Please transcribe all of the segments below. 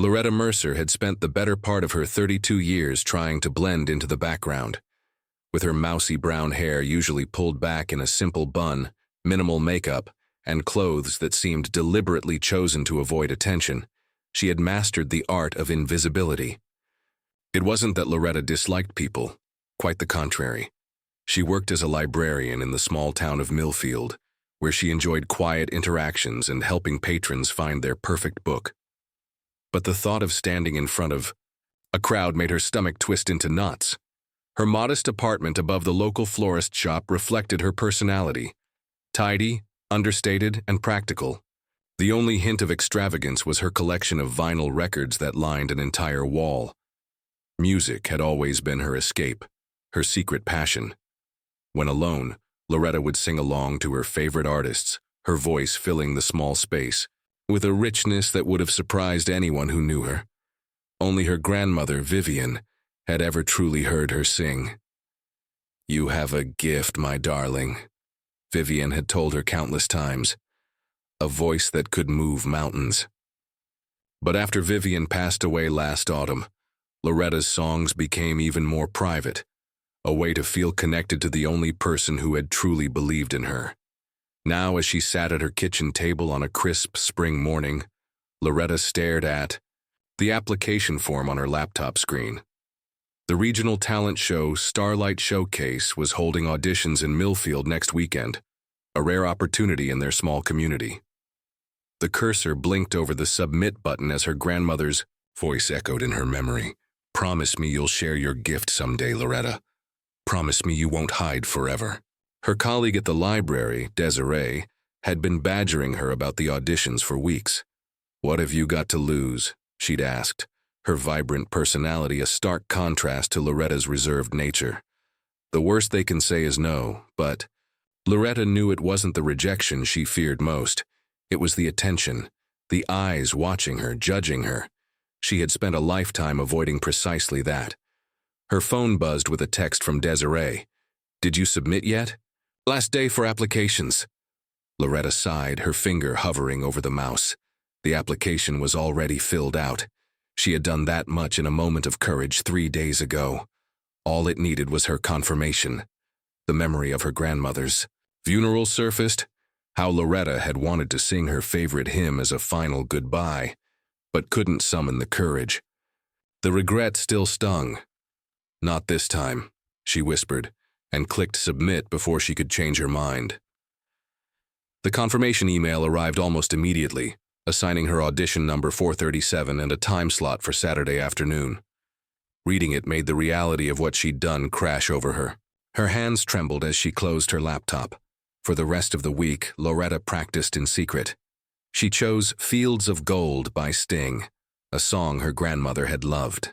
Loretta Mercer had spent the better part of her 32 years trying to blend into the background. With her mousy brown hair usually pulled back in a simple bun, minimal makeup, and clothes that seemed deliberately chosen to avoid attention, she had mastered the art of invisibility. It wasn't that Loretta disliked people, quite the contrary. She worked as a librarian in the small town of Millfield, where she enjoyed quiet interactions and helping patrons find their perfect book. But the thought of standing in front of a crowd made her stomach twist into knots. Her modest apartment above the local florist shop reflected her personality. Tidy, understated, and practical. The only hint of extravagance was her collection of vinyl records that lined an entire wall. Music had always been her escape, her secret passion. When alone, Loretta would sing along to her favorite artists, her voice filling the small space, with a richness that would have surprised anyone who knew her. Only her grandmother, Vivian, had ever truly heard her sing. "You have a gift, my darling," Vivian had told her countless times. A voice that could move mountains. But after Vivian passed away last autumn, Loretta's songs became even more private, a way to feel connected to the only person who had truly believed in her. Now, as she sat at her kitchen table on a crisp spring morning, Loretta stared at the application form on her laptop screen. The regional talent show Starlight Showcase was holding auditions in Millfield next weekend, a rare opportunity in their small community. The cursor blinked over the submit button as her grandmother's voice echoed in her memory. "Promise me you'll share your gift someday, Loretta. Promise me you won't hide forever." Her colleague at the library, Desiree, had been badgering her about the auditions for weeks. "What have you got to lose?" she'd asked, her vibrant personality a stark contrast to Loretta's reserved nature. The worst they can say is no, but Loretta knew it wasn't the rejection she feared most. It was the attention, the eyes watching her, judging her. She had spent a lifetime avoiding precisely that. Her phone buzzed with a text from Desiree. "Did you submit yet?" "Last day for applications." Loretta sighed, her finger hovering over the mouse. The application was already filled out. She had done that much in a moment of courage 3 days ago. All it needed was her confirmation. The memory of her grandmother's funeral surfaced. How Loretta had wanted to sing her favorite hymn as a final goodbye, but couldn't summon the courage. The regret still stung. "Not this time," she whispered, and clicked submit before she could change her mind. The confirmation email arrived almost immediately, assigning her audition number 437 and a time slot for Saturday afternoon. Reading it made the reality of what she'd done crash over her. Her hands trembled as she closed her laptop. For the rest of the week, Loretta practiced in secret. She chose Fields of Gold by Sting, a song her grandmother had loved.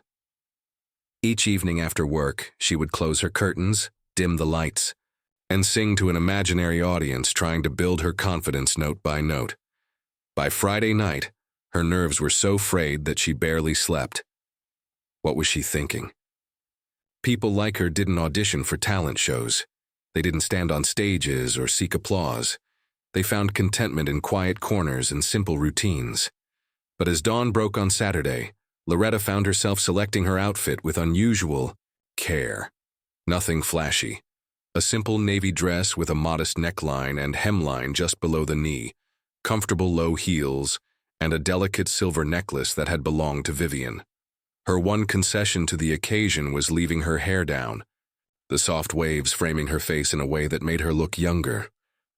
Each evening after work, she would close her curtains, dim the lights, and sing to an imaginary audience, trying to build her confidence note by note. By Friday night, her nerves were so frayed that she barely slept. What was she thinking? People like her didn't audition for talent shows. They didn't stand on stages or seek applause. They found contentment in quiet corners and simple routines. But as dawn broke on Saturday, Loretta found herself selecting her outfit with unusual care. Nothing flashy. A simple navy dress with a modest neckline and hemline just below the knee, comfortable low heels, and a delicate silver necklace that had belonged to Vivian. Her one concession to the occasion was leaving her hair down, the soft waves framing her face in a way that made her look younger,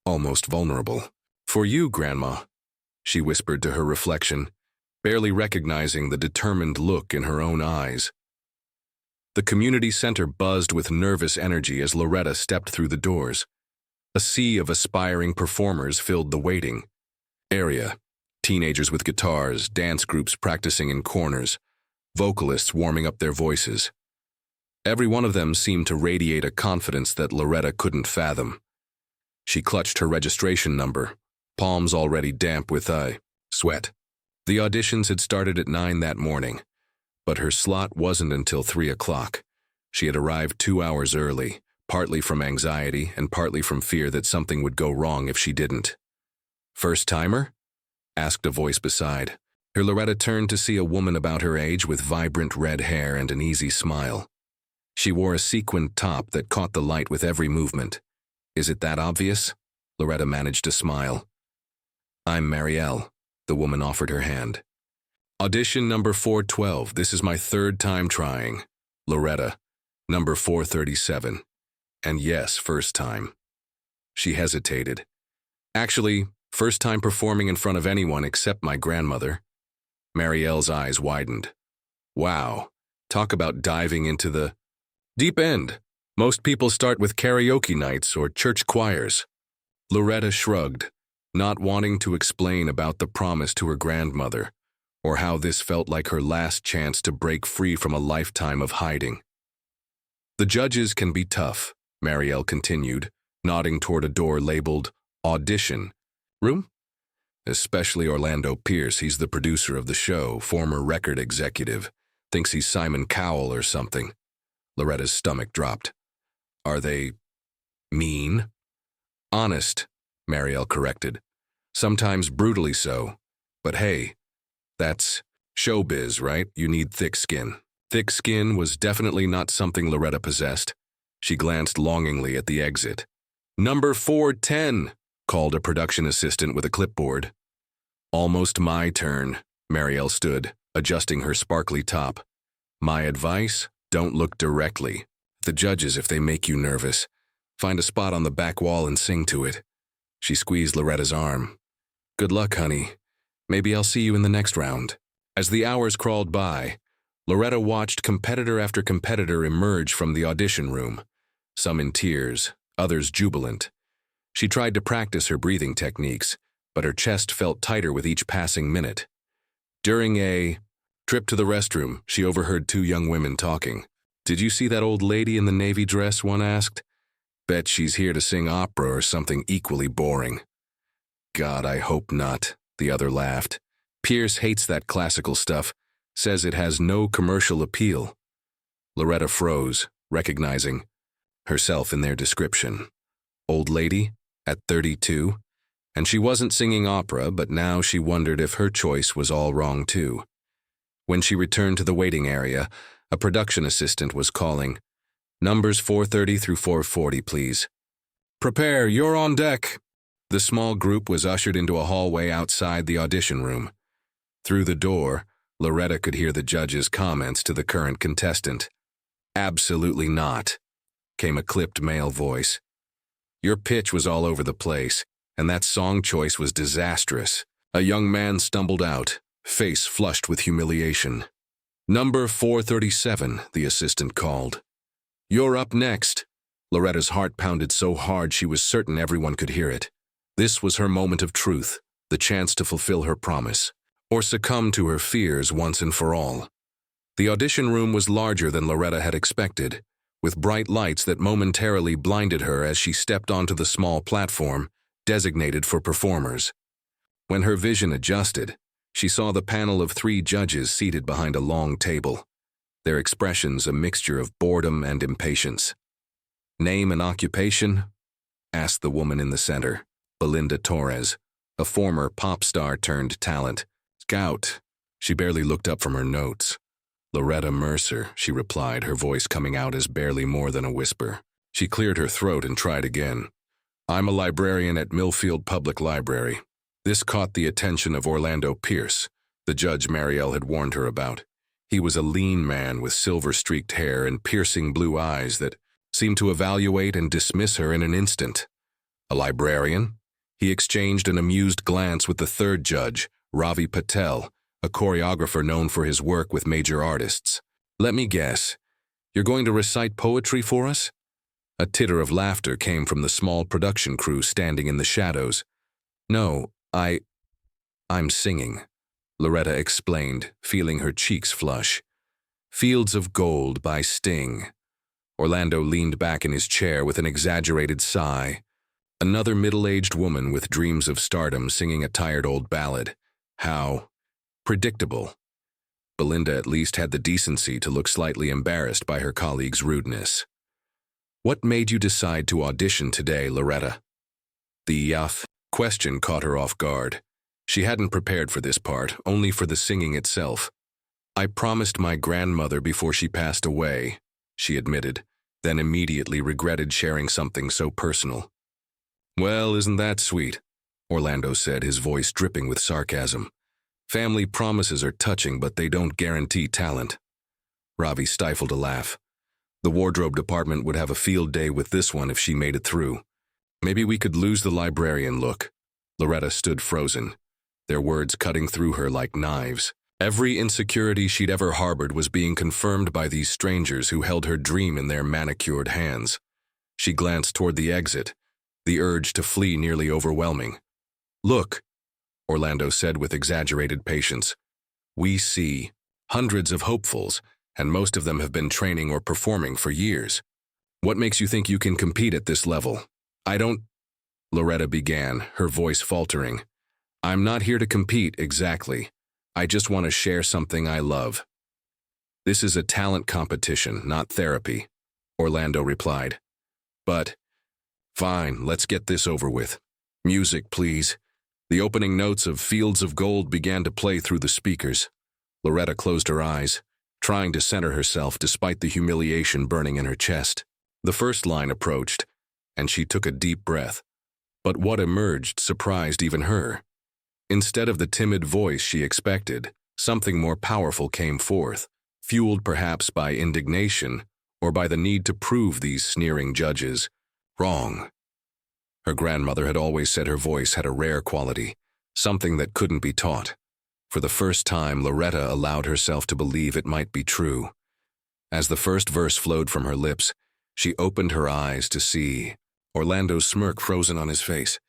almost vulnerable. "For you, Grandma," she whispered to her reflection, barely recognizing the determined look in her own eyes. The community center buzzed with nervous energy as Loretta stepped through the doors. A sea of aspiring performers filled the waiting area. Teenagers with guitars, dance groups practicing in corners, vocalists warming up their voices. Every one of them seemed to radiate a confidence that Loretta couldn't fathom. She clutched her registration number, palms already damp with sweat. The auditions had started at 9 that morning, but her slot wasn't until 3 o'clock. She had arrived 2 hours early, partly from anxiety and partly from fear that something would go wrong if she didn't. "First timer?" asked a voice beside. Her Loretta turned to see a woman about her age with vibrant red hair and an easy smile. She wore a sequined top that caught the light with every movement. Is it that obvious? Loretta managed to smile. I'm Marielle. The woman offered her hand. Audition number 412. This is my third time trying. Loretta. Number 437. And yes, first time. She hesitated. Actually, first time performing in front of anyone except my grandmother. Marielle's eyes widened. Wow, talk about diving into the deep end. Most people start with karaoke nights or church choirs. Loretta shrugged, not wanting to explain about the promise to her grandmother, or how this felt like her last chance to break free from a lifetime of hiding. The judges can be tough, Marielle continued, nodding toward a door labeled Audition. Room? Especially Orlando Pierce, he's the producer of the show, former record executive. Thinks he's Simon Cowell or something. Loretta's stomach dropped. Are they mean? Honest, Marielle corrected. Sometimes brutally so. But hey, that's showbiz, right? You need thick skin. Thick skin was definitely not something Loretta possessed. She glanced longingly at the exit. Number 410, called a production assistant with a clipboard. Almost my turn, Marielle stood, adjusting her sparkly top. My advice? Don't look directly. The judges, if they make you nervous, find a spot on the back wall and sing to it. She squeezed Loretta's arm. Good luck, honey. Maybe I'll see you in the next round. As the hours crawled by, Loretta watched competitor after competitor emerge from the audition room, some in tears, others jubilant. She tried to practice her breathing techniques, but her chest felt tighter with each passing minute. During a trip to the restroom, she overheard two young women talking. Did you see that old lady in the navy dress? One asked. Bet she's here to sing opera or something equally boring. God, I hope not, the other laughed. Pierce hates that classical stuff, says it has no commercial appeal. Loretta froze, recognizing herself in their description. Old lady, at 32, and she wasn't singing opera, but now she wondered if her choice was all wrong too. When she returned to the waiting area, a production assistant was calling, Numbers 430 through 440, please. Prepare, you're on deck. The small group was ushered into a hallway outside the audition room. Through the door, Loretta could hear the judge's comments to the current contestant. Absolutely not, came a clipped male voice. Your pitch was all over the place, and that song choice was disastrous. A young man stumbled out, face flushed with humiliation. Number 437, the assistant called. You're up next. Loretta's heart pounded so hard she was certain everyone could hear it. This was her moment of truth, the chance to fulfill her promise, or succumb to her fears once and for all. The audition room was larger than Loretta had expected, with bright lights that momentarily blinded her as she stepped onto the small platform designated for performers. When her vision adjusted, she saw the panel of 3 judges seated behind a long table, their expressions a mixture of boredom and impatience. Name and occupation? Asked the woman in the center, Belinda Torres, a former pop star turned talent. Scout. She barely looked up from her notes. Loretta Mercer, she replied, her voice coming out as barely more than a whisper. She cleared her throat and tried again. I'm a librarian at Millfield Public Library. This caught the attention of Orlando Pierce, the judge Marielle had warned her about. He was a lean man with silver-streaked hair and piercing blue eyes that seemed to evaluate and dismiss her in an instant. A librarian? He exchanged an amused glance with the third judge, Ravi Patel, a choreographer known for his work with major artists. Let me guess, you're going to recite poetry for us? A titter of laughter came from the small production crew standing in the shadows. No, I'm singing, Loretta explained, feeling her cheeks flush. Fields of Gold by Sting. Orlando leaned back in his chair with an exaggerated sigh. Another middle-aged woman with dreams of stardom singing a tired old ballad. How predictable. Belinda at least had the decency to look slightly embarrassed by her colleague's rudeness. What made you decide to audition today, Loretta? The question caught her off guard. She hadn't prepared for this part, only for the singing itself. "I promised my grandmother before she passed away," she admitted, then immediately regretted sharing something so personal. "Well, isn't that sweet?" Orlando said, his voice dripping with sarcasm. "Family promises are touching, but they don't guarantee talent." Ravi stifled a laugh. The wardrobe department would have a field day with this one if she made it through. "Maybe we could lose the librarian look." Loretta stood frozen, their words cutting through her like knives. Every insecurity she'd ever harbored was being confirmed by these strangers who held her dream in their manicured hands. She glanced toward the exit, the urge to flee nearly overwhelming. "Look," Orlando said with exaggerated patience. "We see hundreds of hopefuls, and most of them have been training or performing for years. What makes you think you can compete at this level?" "I don't," Loretta began, her voice faltering. "I'm not here to compete, exactly. I just want to share something I love." "This is a talent competition, not therapy," Orlando replied. "But, fine, let's get this over with. Music, please." The opening notes of Fields of Gold began to play through the speakers. Loretta closed her eyes, trying to center herself despite the humiliation burning in her chest. The first line approached, and she took a deep breath. But what emerged surprised even her. Instead of the timid voice she expected, something more powerful came forth, fueled perhaps by indignation or by the need to prove these sneering judges wrong. Her grandmother had always said her voice had a rare quality, something that couldn't be taught. For the first time, Loretta allowed herself to believe it might be true. As the first verse flowed from her lips, she opened her eyes to see Orlando's smirk frozen on his face.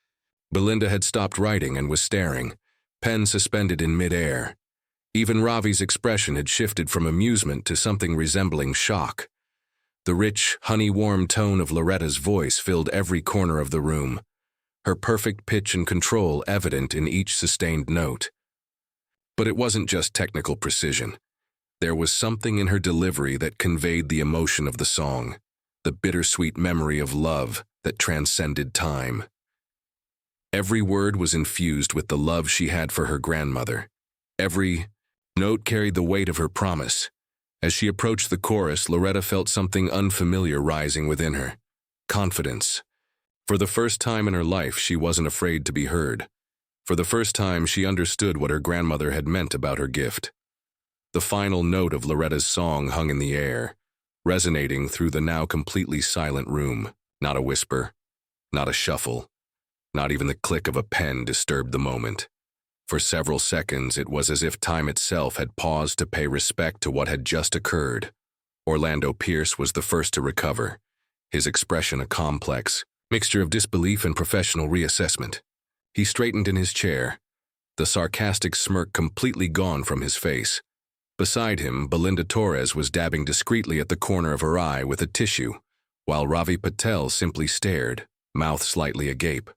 Belinda had stopped writing and was staring, pen suspended in midair. Even Ravi's expression had shifted from amusement to something resembling shock. The rich, honey-warm tone of Loretta's voice filled every corner of the room, her perfect pitch and control evident in each sustained note. But it wasn't just technical precision. There was something in her delivery that conveyed the emotion of the song, the bittersweet memory of love that transcended time. Every word was infused with the love she had for her grandmother. Every note carried the weight of her promise. As she approached the chorus, Loretta felt something unfamiliar rising within her. Confidence. For the first time in her life, she wasn't afraid to be heard. For the first time, she understood what her grandmother had meant about her gift. The final note of Loretta's song hung in the air, resonating through the now completely silent room. Not a whisper, not a shuffle. Not even the click of a pen disturbed the moment. For several seconds, it was as if time itself had paused to pay respect to what had just occurred. Orlando Pierce was the first to recover, his expression a complex mixture of disbelief and professional reassessment. He straightened in his chair, the sarcastic smirk completely gone from his face. Beside him, Belinda Torres was dabbing discreetly at the corner of her eye with a tissue, while Ravi Patel simply stared, mouth slightly agape.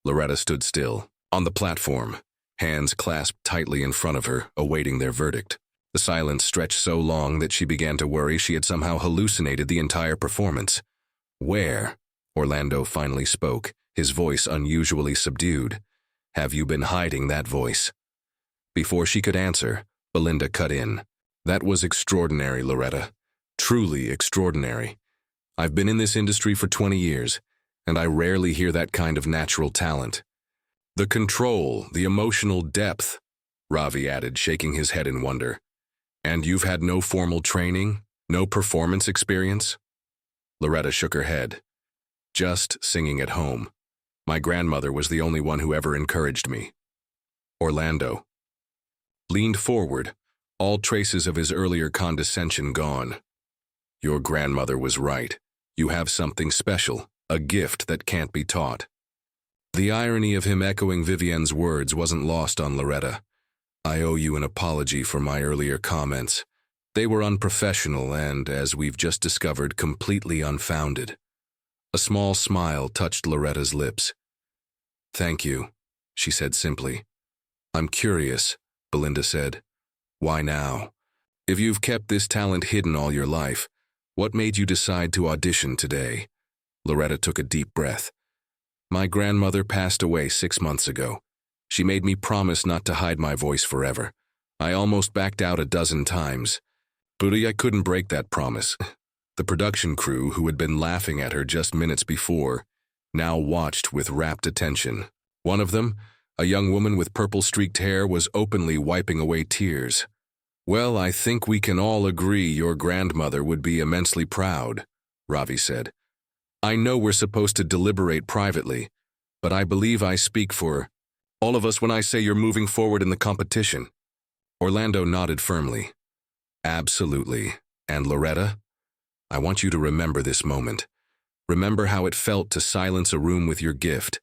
Loretta stood still, on the platform, hands clasped tightly in front of her, awaiting their verdict. The silence stretched so long that she began to worry she had somehow hallucinated the entire performance. "Where?" Orlando finally spoke, his voice unusually subdued. "Have you been hiding that voice?" Before she could answer, Belinda cut in. "That was extraordinary, Loretta. Truly extraordinary. I've been in this industry for 20 years, and I rarely hear that kind of natural talent. The control, the emotional depth," Ravi added, shaking his head in wonder. "And you've had no formal training, no performance experience?" Loretta shook her head. "Just singing at home. My grandmother was the only one who ever encouraged me." Orlando leaned forward, all traces of his earlier condescension gone. "Your grandmother was right. You have something special, a gift that can't be taught." The irony of him echoing Vivienne's words wasn't lost on Loretta. "I owe you an apology for my earlier comments. They were unprofessional and, as we've just discovered, completely unfounded." A small smile touched Loretta's lips. "Thank you," she said simply. "I'm curious," Belinda said. "Why now? If you've kept this talent hidden all your life, what made you decide to audition today?" Loretta took a deep breath. "My grandmother passed away 6 months ago. She made me promise not to hide my voice forever. I almost backed out a dozen times. But I couldn't break that promise. The production crew, who had been laughing at her just minutes before, now watched with rapt attention. One of them, a young woman with purple-streaked hair, was openly wiping away tears. "Well, I think we can all agree your grandmother would be immensely proud," Ravi said. "I know we're supposed to deliberate privately, but I believe I speak for all of us when I say you're moving forward in the competition." Orlando nodded firmly. "Absolutely. And Loretta, I want you to remember this moment. Remember how it felt to silence a room with your gift.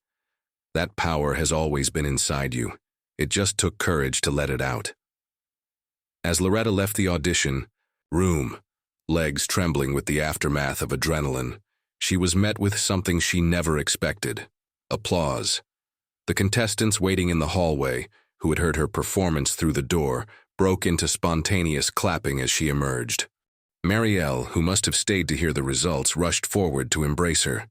That power has always been inside you. It just took courage to let it out." As Loretta left the audition room, legs trembling with the aftermath of adrenaline, she was met with something she never expected: applause. The contestants waiting in the hallway, who had heard her performance through the door, broke into spontaneous clapping as she emerged. Marielle, who must have stayed to hear the results, rushed forward to embrace her.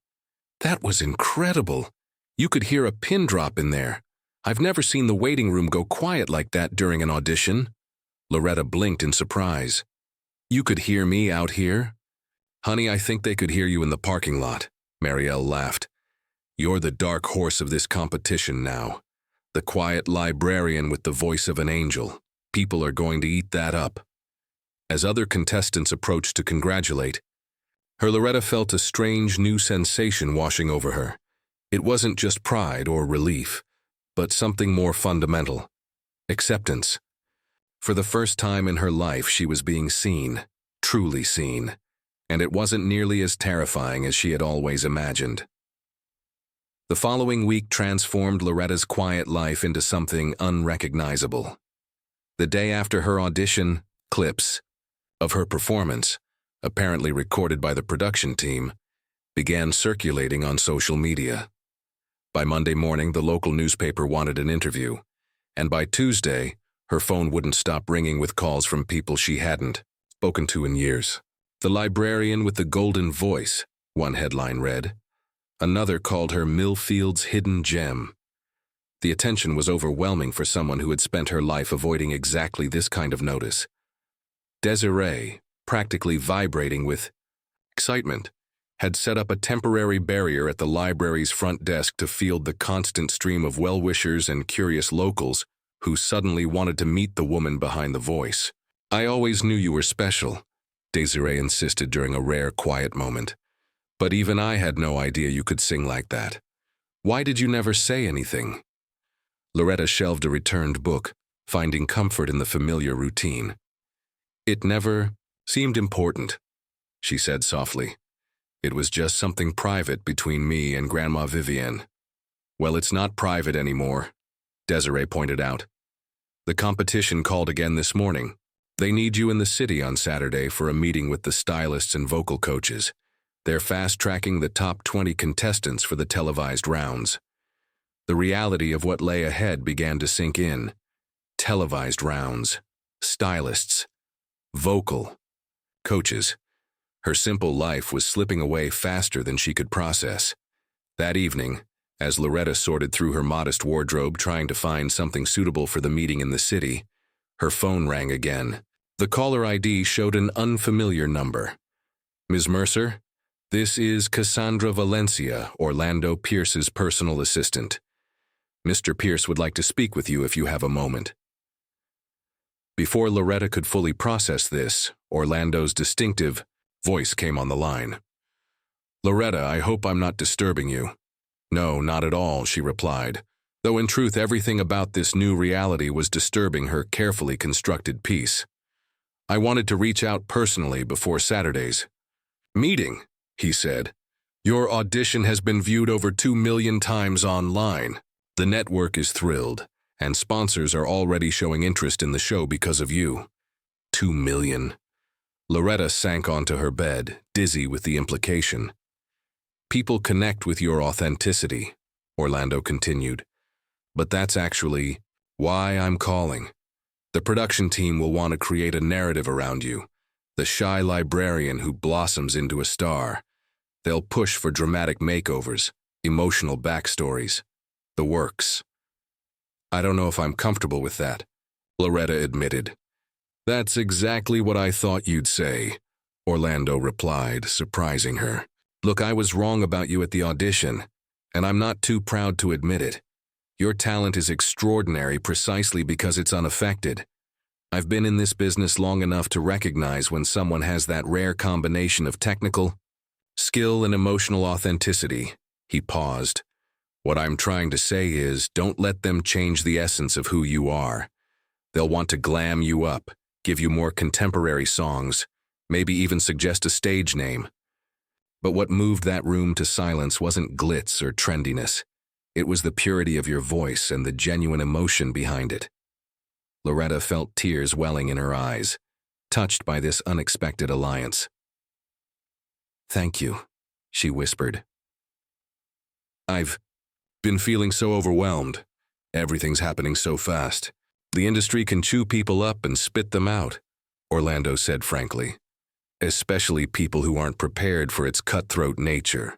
"That was incredible. You could hear a pin drop in there. I've never seen the waiting room go quiet like that during an audition." Loretta blinked in surprise. "You could hear me out here?" "Honey, I think they could hear you in the parking lot," Marielle laughed. "You're the dark horse of this competition now. The quiet librarian with the voice of an angel. People are going to eat that up." As other contestants approached to congratulate her, Loretta felt a strange new sensation washing over her. It wasn't just pride or relief, but something more fundamental: acceptance. For the first time in her life, she was being seen, truly seen, and it wasn't nearly as terrifying as she had always imagined. The following week transformed Loretta's quiet life into something unrecognizable. The day after her audition, clips of her performance, apparently recorded by the production team, began circulating on social media. By Monday morning, the local newspaper wanted an interview, and by Tuesday, her phone wouldn't stop ringing with calls from people she hadn't spoken to in years. "The librarian with the golden voice," one headline read. Another called her Millfield's hidden gem. The attention was overwhelming for someone who had spent her life avoiding exactly this kind of notice. Desiree, practically vibrating with excitement, had set up a temporary barrier at the library's front desk to field the constant stream of well-wishers and curious locals who suddenly wanted to meet the woman behind the voice. "I always knew you were special," Desiree insisted during a rare quiet moment. "But even I had no idea you could sing like that. Why did you never say anything?" Loretta shelved a returned book, finding comfort in the familiar routine. "It never seemed important," she said softly. "It was just something private between me and Grandma Vivienne." "Well, it's not private anymore," Desiree pointed out. "The competition called again this morning. They need you in the city on Saturday for a meeting with the stylists and vocal coaches. They're fast-tracking the top 20 contestants for the televised rounds." The reality of what lay ahead began to sink in. Televised rounds, stylists, vocal coaches. Her simple life was slipping away faster than she could process. That evening, as Loretta sorted through her modest wardrobe trying to find something suitable for the meeting in the city, her phone rang again. The caller ID showed an unfamiliar number. "Ms. Mercer, this is Cassandra Valencia, Orlando Pierce's personal assistant. Mr. Pierce would like to speak with you if you have a moment." Before Loretta could fully process this, Orlando's distinctive voice came on the line. "Loretta, I hope I'm not disturbing you." "No, not at all," she replied, though in truth everything about this new reality was disturbing her carefully constructed piece. "I wanted to reach out personally before Saturday's meeting," he said. "Your audition has been viewed over 2 million times online. The network is thrilled, and sponsors are already showing interest in the show because of you." 2 million. Loretta sank onto her bed, dizzy with the implication. "People connect with your authenticity," Orlando continued. "But that's actually why I'm calling. The production team will want to create a narrative around you, the shy librarian who blossoms into a star. They'll push for dramatic makeovers, emotional backstories, the works." I don't know if I'm comfortable with that, Loretta admitted. That's exactly what I thought you'd say, Orlando replied, surprising her. Look, I was wrong about you at the audition, and I'm not too proud to admit it. Your talent is extraordinary precisely because it's unaffected. I've been in this business long enough to recognize when someone has that rare combination of technical skill and emotional authenticity. He paused. What I'm trying to say is, don't let them change the essence of who you are. They'll want to glam you up, give you more contemporary songs, maybe even suggest a stage name. But what moved that room to silence wasn't glitz or trendiness. It was the purity of your voice and the genuine emotion behind it. Loretta felt tears welling in her eyes, touched by this unexpected alliance. Thank you, she whispered. I've been feeling so overwhelmed. Everything's happening so fast. The industry can chew people up and spit them out, Orlando said frankly. Especially people who aren't prepared for its cutthroat nature.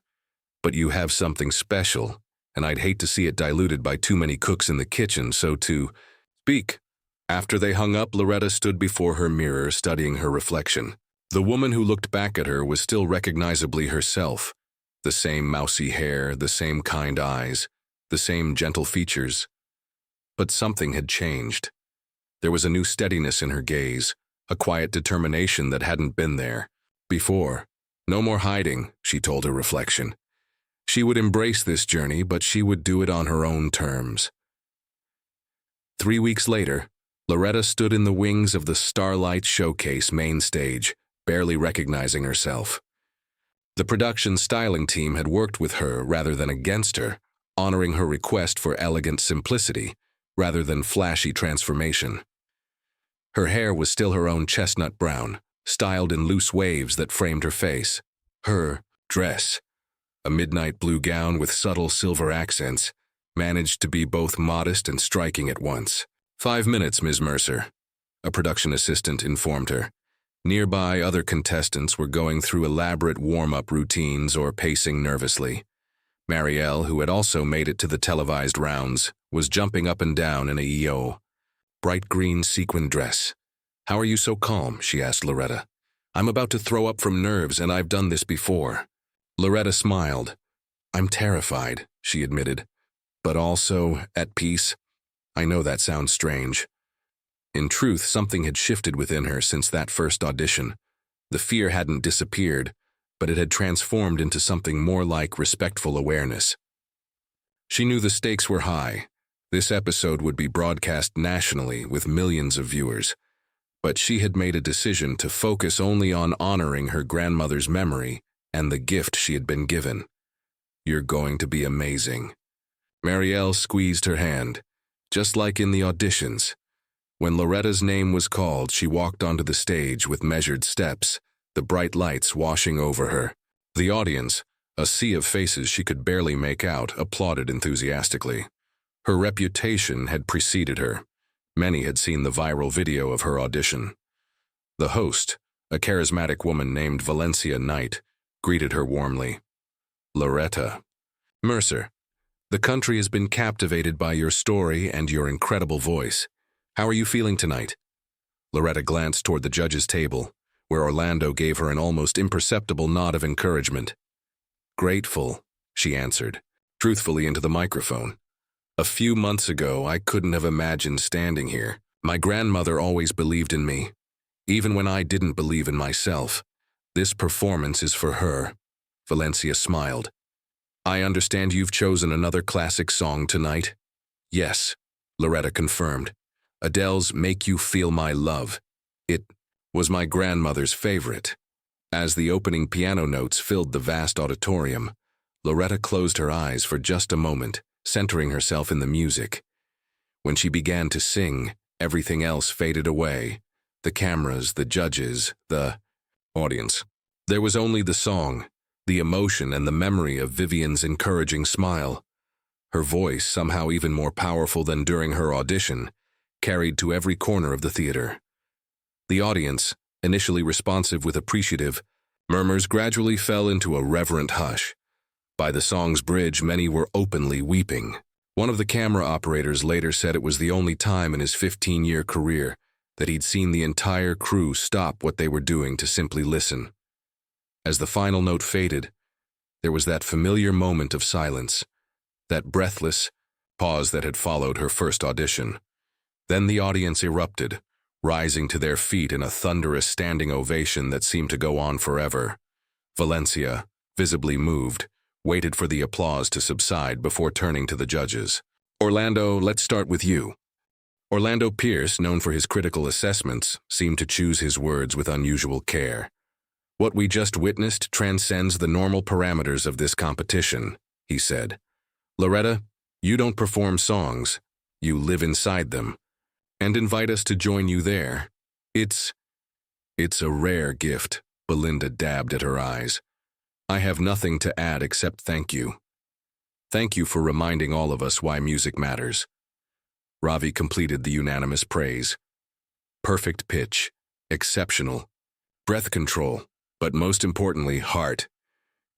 But you have something special, and I'd hate to see it diluted by too many cooks in the kitchen, so to speak. After they hung up, Loretta stood before her mirror studying her reflection. The woman who looked back at her was still recognizably herself. The same mousy hair, the same kind eyes, the same gentle features. But something had changed. There was a new steadiness in her gaze, a quiet determination that hadn't been there before. No more hiding, she told her reflection. She would embrace this journey, but she would do it on her own terms. 3 weeks later, Loretta stood in the wings of the Starlight Showcase main stage, barely recognizing herself. The production styling team had worked with her rather than against her, honoring her request for elegant simplicity rather than flashy transformation. Her hair was still her own chestnut brown, styled in loose waves that framed her face. Her dress, a midnight blue gown with subtle silver accents, managed to be both modest and striking at once. 5 minutes, Ms. Mercer, a production assistant informed her. Nearby, other contestants were going through elaborate warm-up routines or pacing nervously. Marielle, who had also made it to the televised rounds, was jumping up and down in a EO. Bright green sequin dress. How are you so calm? She asked Loretta. I'm about to throw up from nerves, and I've done this before. Loretta smiled. I'm terrified, she admitted, but also at peace. I know that sounds strange. In truth, something had shifted within her since that first audition. The fear hadn't disappeared, but it had transformed into something more like respectful awareness. She knew the stakes were high. This episode would be broadcast nationally with millions of viewers. But she had made a decision to focus only on honoring her grandmother's memory and the gift she had been given. You're going to be amazing. Marielle squeezed her hand, just like in the auditions. When Loretta's name was called, she walked onto the stage with measured steps, the bright lights washing over her. The audience, a sea of faces she could barely make out, applauded enthusiastically. Her reputation had preceded her. Many had seen the viral video of her audition. The host, a charismatic woman named Valencia Knight, greeted her warmly. Loretta. Mercer, the country has been captivated by your story and your incredible voice. How are you feeling tonight? Loretta glanced toward the judges' table, where Orlando gave her an almost imperceptible nod of encouragement. Grateful, she answered, truthfully into the microphone. A few months ago, I couldn't have imagined standing here. My grandmother always believed in me, even when I didn't believe in myself. This performance is for her. Valencia smiled. I understand you've chosen another classic song tonight? Yes, Loretta confirmed. Adele's Make You Feel My Love. It was my grandmother's favorite. As the opening piano notes filled the vast auditorium, Loretta closed her eyes for just a moment, centering herself in the music. When she began to sing, everything else faded away. The cameras, the judges, the audience. There was only the song, the emotion and the memory of Vivian's encouraging smile. Her voice, somehow even more powerful than during her audition, carried to every corner of the theater. The audience, initially responsive with appreciative murmurs, gradually fell into a reverent hush. By the song's bridge, many were openly weeping. One of the camera operators later said it was the only time in his 15-year career that he'd seen the entire crew stop what they were doing to simply listen. As the final note faded, there was that familiar moment of silence, that breathless pause that had followed her first audition. Then the audience erupted, rising to their feet in a thunderous standing ovation that seemed to go on forever. Valencia, visibly moved, waited for the applause to subside before turning to the judges. "Orlando, let's start with you." Orlando Pierce, known for his critical assessments, seemed to choose his words with unusual care. "What we just witnessed transcends the normal parameters of this competition," he said. "Loretta, you don't perform songs, you live inside them, and invite us to join you there. It's a rare gift." Belinda dabbed at her eyes. "I have nothing to add except thank you. Thank you for reminding all of us why music matters." Ravi completed the unanimous praise. "Perfect pitch, exceptional, breath control, but most importantly, heart.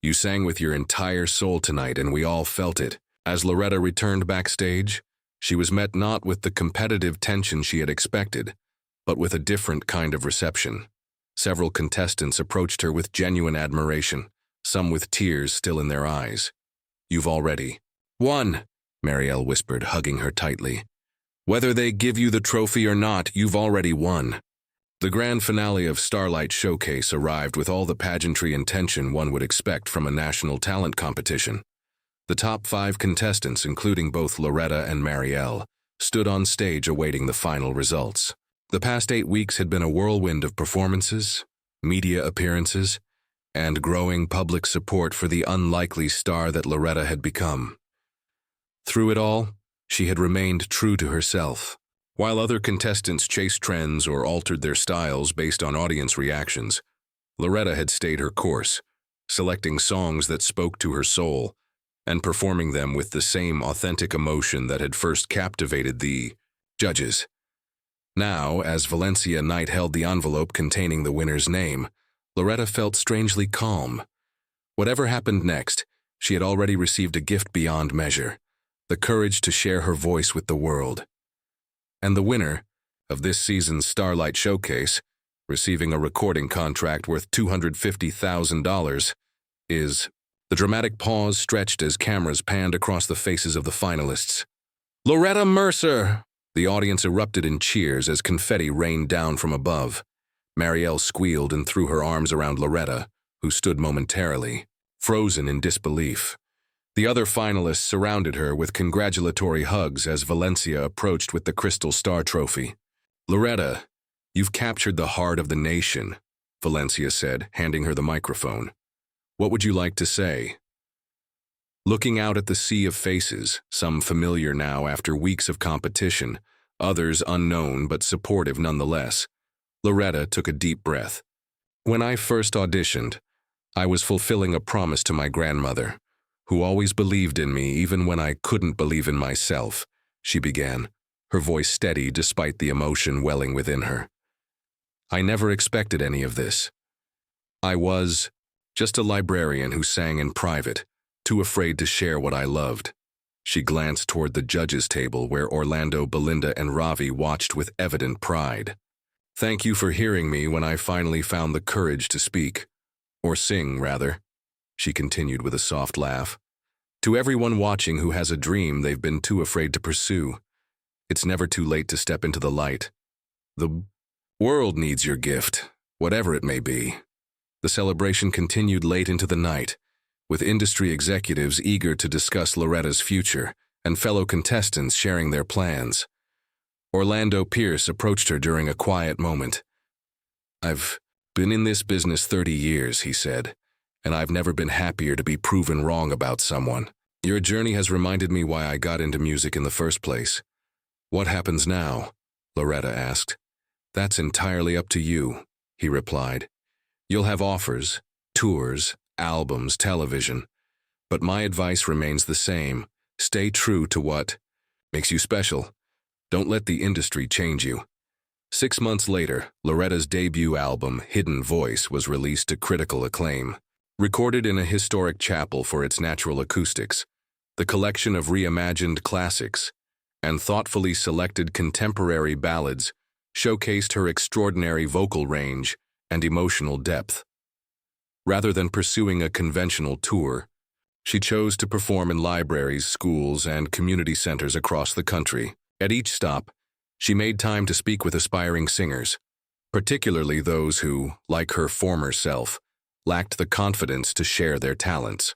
You sang with your entire soul tonight and we all felt it." As Loretta returned backstage, she was met not with the competitive tension she had expected, but with a different kind of reception. Several contestants approached her with genuine admiration, some with tears still in their eyes. "You've already won," Marielle whispered, hugging her tightly. "Whether they give you the trophy or not, you've already won." The grand finale of Starlight Showcase arrived with all the pageantry and tension one would expect from a national talent competition. The top 5 contestants, including both Loretta and Marielle, stood on stage awaiting the final results. The past 8 weeks had been a whirlwind of performances, media appearances, and growing public support for the unlikely star that Loretta had become. Through it all, she had remained true to herself. While other contestants chased trends or altered their styles based on audience reactions, Loretta had stayed her course, selecting songs that spoke to her soul and performing them with the same authentic emotion that had first captivated the judges. Now, as Valencia Knight held the envelope containing the winner's name, Loretta felt strangely calm. Whatever happened next, she had already received a gift beyond measure, the courage to share her voice with the world. And the winner of this season's Starlight Showcase, receiving a recording contract worth $250,000, is... The dramatic pause stretched as cameras panned across the faces of the finalists. "Loretta Mercer!" The audience erupted in cheers as confetti rained down from above. Marielle squealed and threw her arms around Loretta, who stood momentarily, frozen in disbelief. The other finalists surrounded her with congratulatory hugs as Valencia approached with the Crystal Star Trophy. "Loretta, you've captured the heart of the nation," Valencia said, handing her the microphone. "What would you like to say?" Looking out at the sea of faces, some familiar now after weeks of competition, others unknown but supportive nonetheless, Loretta took a deep breath. "When I first auditioned, I was fulfilling a promise to my grandmother, who always believed in me even when I couldn't believe in myself," she began, her voice steady despite the emotion welling within her. "I never expected any of this. I was just a librarian who sang in private, too afraid to share what I loved." She glanced toward the judges' table where Orlando, Belinda, and Ravi watched with evident pride. "Thank you for hearing me when I finally found the courage to speak. Or sing, rather," she continued with a soft laugh. "To everyone watching who has a dream they've been too afraid to pursue, it's never too late to step into the light. The world needs your gift, whatever it may be." The celebration continued late into the night, with industry executives eager to discuss Loretta's future and fellow contestants sharing their plans. Orlando Pierce approached her during a quiet moment. "I've been in this business 30 years, he said, "and I've never been happier to be proven wrong about someone. Your journey has reminded me why I got into music in the first place." "What happens now?" Loretta asked. "That's entirely up to you," he replied. "You'll have offers, tours, albums, television. But my advice remains the same. Stay true to what makes you special. Don't let the industry change you." 6 months later, Loretta's debut album, Hidden Voice, was released to critical acclaim. Recorded in a historic chapel for its natural acoustics, The collection of reimagined classics and thoughtfully selected contemporary ballads showcased her extraordinary vocal range and emotional depth. Rather than pursuing a conventional tour, she chose to perform in libraries, schools, and community centers across the country. At each stop, she made time to speak with aspiring singers, particularly those who, like her former self, lacked the confidence to share their talents.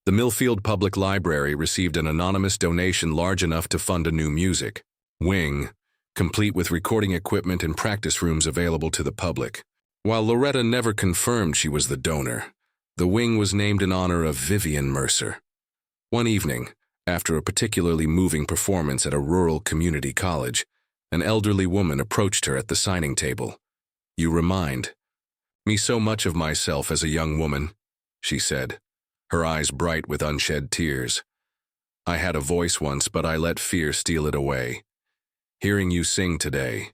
The Millfield Public Library received an anonymous donation large enough to fund a new music wing, complete with recording equipment and practice rooms available to the public. While Loretta never confirmed she was the donor, the wing was named in honor of Vivian Mercer. One evening, after a particularly moving performance at a rural community college, an elderly woman approached her at the signing table. "You remind me so much of myself as a young woman," she said, her eyes bright with unshed tears. "I had a voice once, but I let fear steal it away. Hearing you sing today,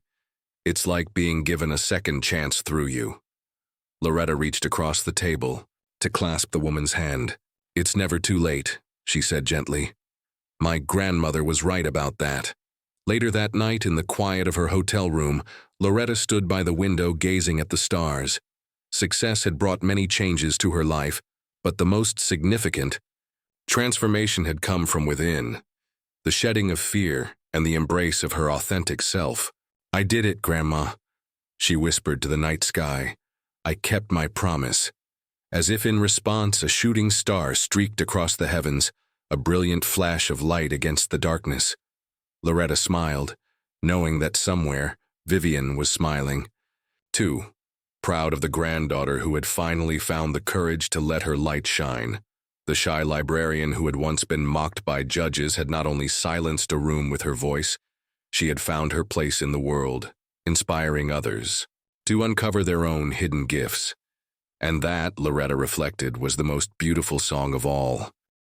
it's like being given a second chance through you." Loretta reached across the table to clasp the woman's hand. "It's never too late," she said gently. "My grandmother was right about that." Later that night, in the quiet of her hotel room, Loretta stood by the window gazing at the stars. Success had brought many changes to her life, but the most significant transformation had come from within, the shedding of fear and the embrace of her authentic self. "I did it, Grandma," she whispered to the night sky. "I kept my promise." As if in response, a shooting star streaked across the heavens, a brilliant flash of light against the darkness. Loretta smiled, knowing that somewhere Vivian was smiling, too, proud of the granddaughter who had finally found the courage to let her light shine. The shy librarian who had once been mocked by judges had not only silenced a room with her voice, she had found her place in the world, inspiring others to uncover their own hidden gifts. And that, Loretta reflected, was the most beautiful song of all.